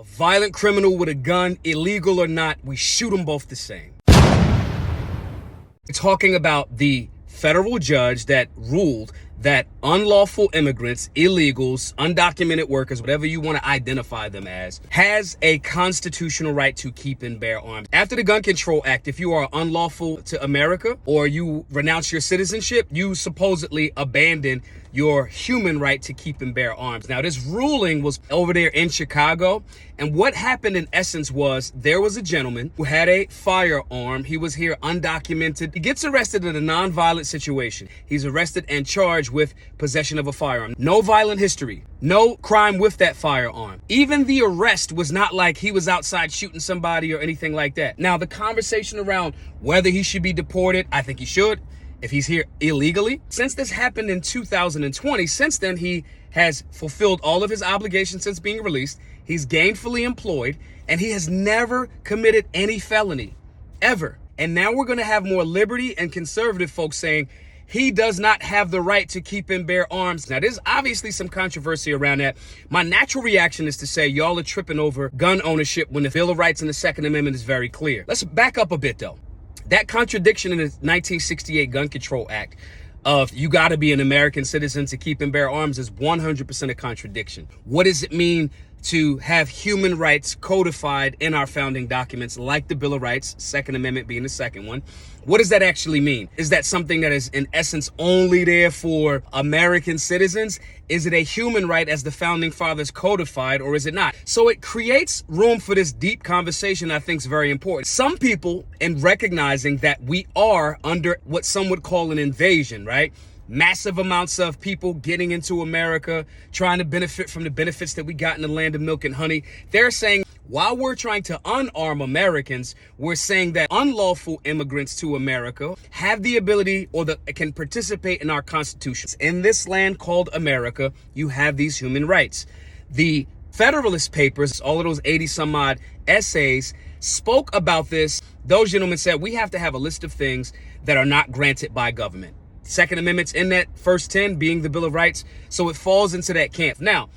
A violent criminal with a gun, illegal or not, we shoot them both the same. We're talking about the federal judge that ruled that unlawful immigrants, illegals, undocumented workers, whatever you want to identify them as, has a constitutional right to keep and bear arms. After the Gun Control Act, if you are unlawful to America or you renounce your citizenship, you supposedly abandon your human right to keep and bear arms. Now, this ruling was over there in Chicago. And what happened in essence was there was a gentleman who had a firearm. He was here undocumented. He gets arrested in a non-violent situation. He's arrested and charged with possession of a firearm. No violent history. No crime with that firearm. Even the arrest was not like he was outside shooting somebody or anything like that. Now, the conversation around whether he should be deported, I think he should. If he's here illegally, since this happened in 2020, since then he has fulfilled all of his obligations since being released. He's gainfully employed and he has never committed any felony ever. And now we're going to have more liberty and conservative folks saying he does not have the right to keep and bear arms. Now, there's obviously some controversy around that. My natural reaction is to say y'all are tripping over gun ownership when the Bill of Rights and the Second Amendment is very clear. Let's back up a bit, though. That contradiction in the 1968 Gun Control Act of you got to be an American citizen to keep and bear arms is 100% a contradiction. What does it mean to have human rights codified in our founding documents, like the Bill of Rights, Second Amendment being the second one? What does that actually mean? Is that something that is in essence only there for American citizens? Is it a human right as the founding fathers codified, or is it not? So it creates room for this deep conversation I think is very important. Some people, in recognizing that we are under what some would call an invasion, right? Massive amounts of people getting into America, trying to benefit from the benefits that we got in the land of milk and honey. They're saying while we're trying to unarm Americans, we're saying that unlawful immigrants to America have the ability or can participate in our constitutions. In this land called America, you have these human rights. The Federalist Papers, all of those 80 some odd essays, spoke about this. Those gentlemen said we have to have a list of things that are not granted by government. Second Amendment's in that first 10 being the Bill of Rights. So it falls into that camp. Now,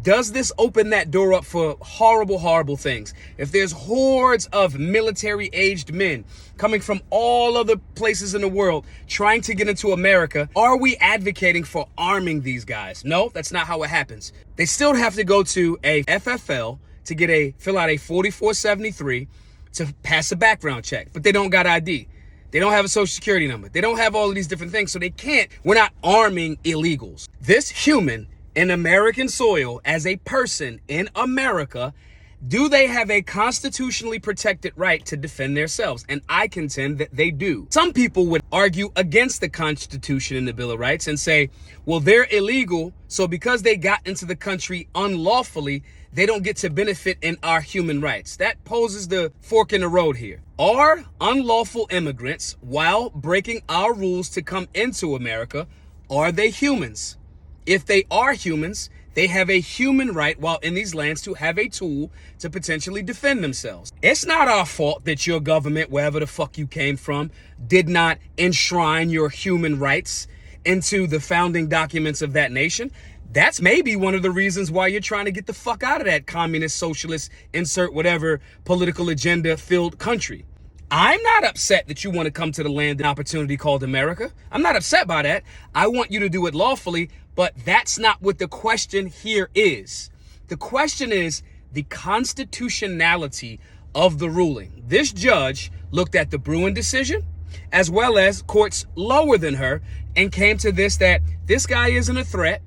does this open that door up for horrible, horrible things? If there's hordes of military-aged men coming from all other places in the world trying to get into America, are we advocating for arming these guys? No, that's not how it happens. They still have to go to a FFL to fill out a 4473 to pass a background check, but they don't got ID. They don't have a social security number. They don't have all of these different things, so they can't. We're not arming illegals. This human in American soil as a person in America, do they have a constitutionally protected right to defend themselves? And I contend that they do. Some people would argue against the Constitution and the Bill of Rights and say, well, they're illegal, so because they got into the country unlawfully, they don't get to benefit in our human rights. That poses the fork in the road here. Are unlawful immigrants, while breaking our rules to come into America, are they humans? If they are humans, they have a human right while in these lands to have a tool to potentially defend themselves. It's not our fault that your government, wherever the fuck you came from, did not enshrine your human rights into the founding documents of that nation. That's maybe one of the reasons why you're trying to get the fuck out of that communist, socialist, insert whatever political agenda filled country. I'm not upset that you want to come to the land and opportunity called America. I'm not upset by that. I want you to do it lawfully, but that's not what the question here is. The question is the constitutionality of the ruling. This judge looked at the Bruin decision as well as courts lower than her and came to this, that this guy isn't a threat,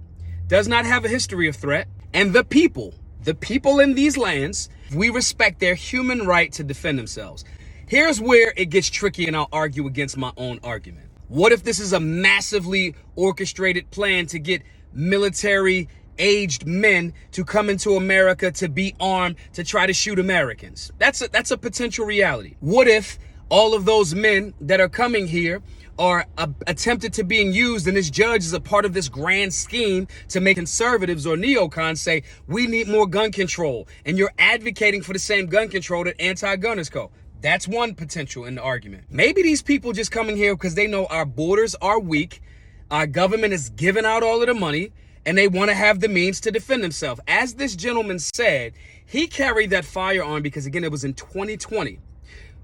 does not have a history of threat, and the people in these lands, we respect their human right to defend themselves. Here's where it gets tricky, and I'll argue against my own argument. What if this is a massively orchestrated plan to get military-aged men to come into America to be armed to try to shoot Americans? That's a potential reality. What if all of those men that are coming here are attempted to being used, and this judge is a part of this grand scheme to make conservatives or neocons say, we need more gun control, and you're advocating for the same gun control that anti-gunners go. That's one potential in the argument. Maybe these people just coming here because they know our borders are weak, our government is giving out all of the money, and they want to have the means to defend themselves. As this gentleman said, he carried that firearm because, again, it was in 2020.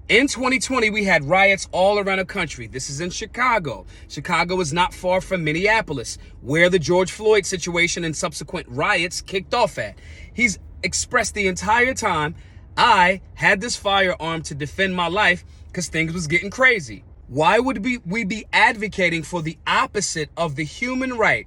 In 2020, we had riots all around the country. This is in Chicago. Chicago is not far from Minneapolis, where the George Floyd situation and subsequent riots kicked off at. He's expressed the entire time, I had this firearm to defend my life because things was getting crazy. Why would we be advocating for the opposite of the human right,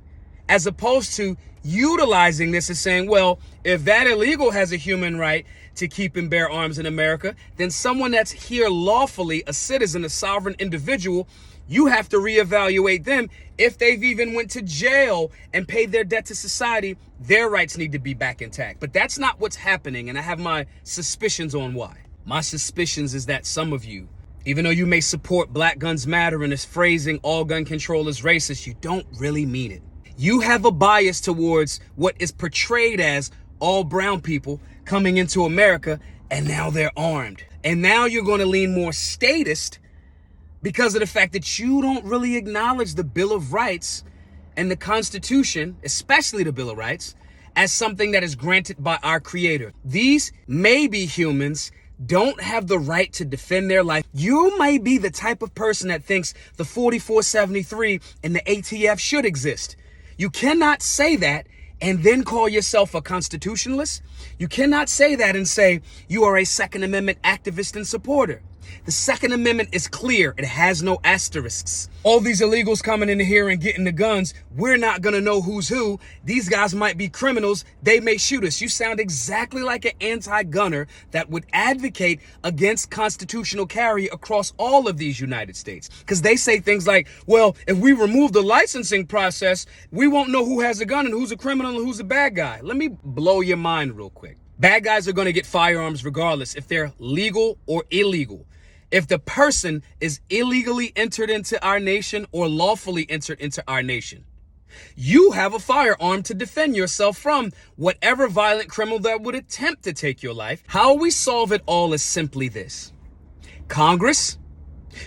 as opposed to utilizing this as saying, well, if that illegal has a human right to keep and bear arms in America, then someone that's here lawfully, a citizen, a sovereign individual, you have to reevaluate them. If they've even went to jail and paid their debt to society, their rights need to be back intact. But that's not what's happening, and I have my suspicions on why. My suspicions is that some of you, even though you may support Black Guns Matter and is phrasing all gun control is racist, you don't really mean it. You have a bias towards what is portrayed as all brown people coming into America, and now they're armed. And now you're going to lean more statist because of the fact that you don't really acknowledge the Bill of Rights and the Constitution, especially the Bill of Rights, as something that is granted by our Creator. These maybe humans don't have the right to defend their life. You may be the type of person that thinks the 4473 and the ATF should exist. You cannot say that and then call yourself a constitutionalist. You cannot say that and say you are a Second Amendment activist and supporter. The Second Amendment is clear. It has no asterisks. All these illegals coming in here and getting the guns, we're not going to know who's who. These guys might be criminals. They may shoot us. You sound exactly like an anti-gunner that would advocate against constitutional carry across all of these United States. Because they say things like, well, if we remove the licensing process, we won't know who has a gun and who's a criminal and who's a bad guy. Let me blow your mind real quick. Bad guys are going to get firearms regardless if they're legal or illegal. If the person is illegally entered into our nation or lawfully entered into our nation, you have a firearm to defend yourself from whatever violent criminal that would attempt to take your life. How we solve it all is simply this. Congress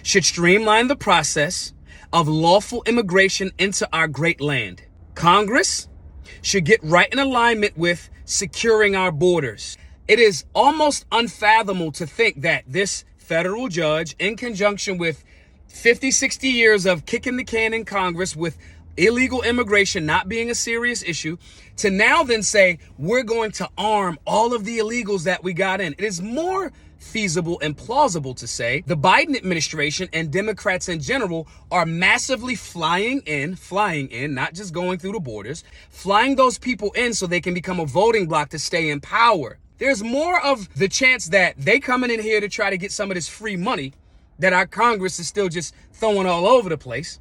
should streamline the process of lawful immigration into our great land. Congress should get right in alignment with securing our borders. It is almost unfathomable to think that this federal judge, in conjunction with 50, 60 years of kicking the can in Congress with illegal immigration not being a serious issue, to now then say, we're going to arm all of the illegals that we got in. It is more feasible and plausible to say the Biden administration and Democrats in general are massively flying in, not just going through the borders, flying those people in so they can become a voting bloc to stay in power. There's more of the chance that they coming in here to try to get some of this free money that our Congress is still just throwing all over the place.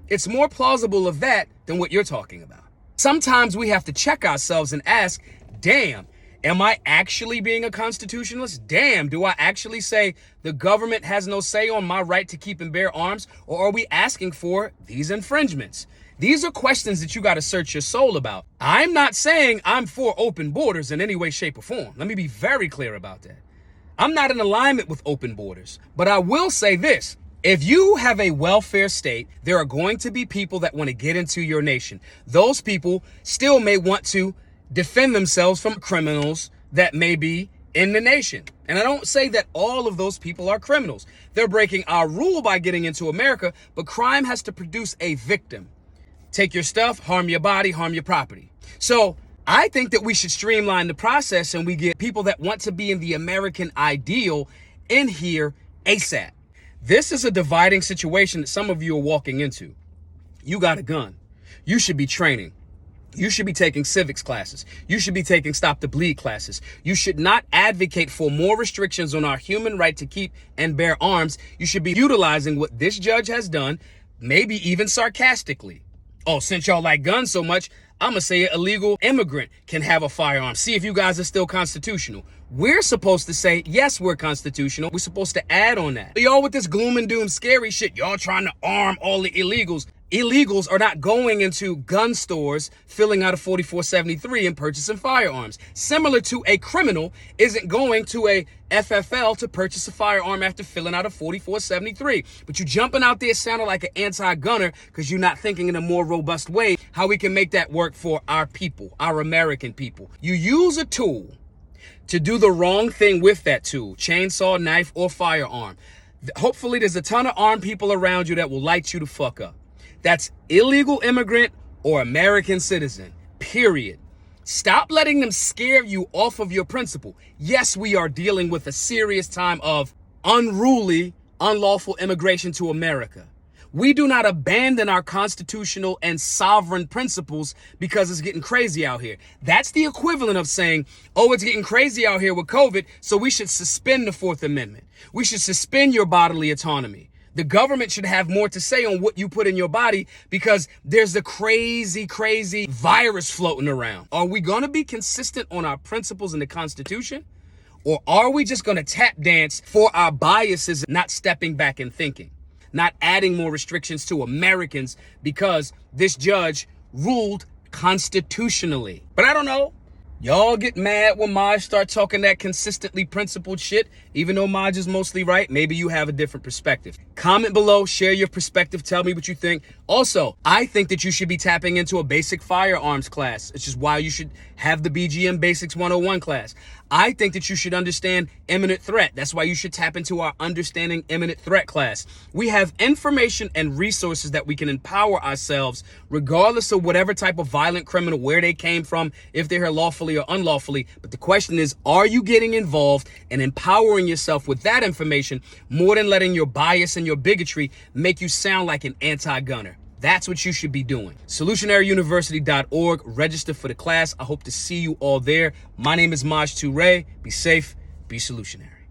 It's more plausible of that than what you're talking about. Sometimes we have to check ourselves and ask, damn, am I actually being a constitutionalist? Damn, do I actually say the government has no say on my right to keep and bear arms? Or are we asking for these infringements? These are questions that you got to search your soul about. I'm not saying I'm for open borders in any way, shape, or form. Let me be very clear about that. I'm not in alignment with open borders. But I will say this. If you have a welfare state, there are going to be people that want to get into your nation. Those people still may want to defend themselves from criminals that may be in the nation. And I don't say that all of those people are criminals. They're breaking our rule by getting into America, but crime has to produce a victim. Take your stuff, harm your body, harm your property. So I think that we should streamline the process and we get people that want to be in the American ideal in here ASAP. This is a dividing situation that some of you are walking into. You got a gun. You should be training. You should be taking civics classes. You should be taking stop the bleed classes. You should not advocate for more restrictions on our human right to keep and bear arms. You should be utilizing what this judge has done, maybe even sarcastically. Oh, since y'all like guns so much, I'm going to say an illegal immigrant can have a firearm. See if you guys are still constitutional. We're supposed to say, yes, we're constitutional. We're supposed to add on that. Y'all with this gloom and doom scary shit, y'all trying to arm all the illegals. illegals are not going into gun stores, filling out a 4473 and purchasing firearms. Similar to a criminal isn't going to a FFL to purchase a firearm after filling out a 4473. But you jumping out there sounding like an anti-gunner because you're not thinking in a more robust way how we can make that work for our people, our American people. You use a tool to do the wrong thing with that tool, chainsaw, knife, or firearm. Hopefully there's a ton of armed people around you that will light you the fuck up. That's illegal immigrant or American citizen, period. Stop letting them scare you off of your principle. Yes, we are dealing with a serious time of unruly, unlawful immigration to America. We do not abandon our constitutional and sovereign principles because it's getting crazy out here. That's the equivalent of saying, oh, it's getting crazy out here with COVID, so we should suspend the Fourth Amendment. We should suspend your bodily autonomy. The government should have more to say on what you put in your body because there's a crazy, crazy virus floating around. Are we going to be consistent on our principles in the Constitution? Or are we just going to tap dance for our biases, not stepping back and thinking? Not adding more restrictions to Americans because this judge ruled constitutionally. But I don't know. Y'all get mad when Maj start talking that consistently principled shit. Even though Maj is mostly right, maybe you have a different perspective. Comment below, share your perspective, tell me what you think. Also, I think that you should be tapping into a basic firearms class. It's just why you should have the BGM Basics 101 class. I think that you should understand imminent threat. That's why you should tap into our Understanding Imminent Threat class. We have information and resources that we can empower ourselves regardless of whatever type of violent criminal, where they came from, if they're here lawfully or unlawfully. But the question is, are you getting involved and empowering yourself with that information more than letting your bias and your bigotry make you sound like an anti-gunner? That's what you should be doing. Solutionaryuniversity.org. Register for the class. I hope to see you all there. My name is Maj Toure. Be safe. Be solutionary.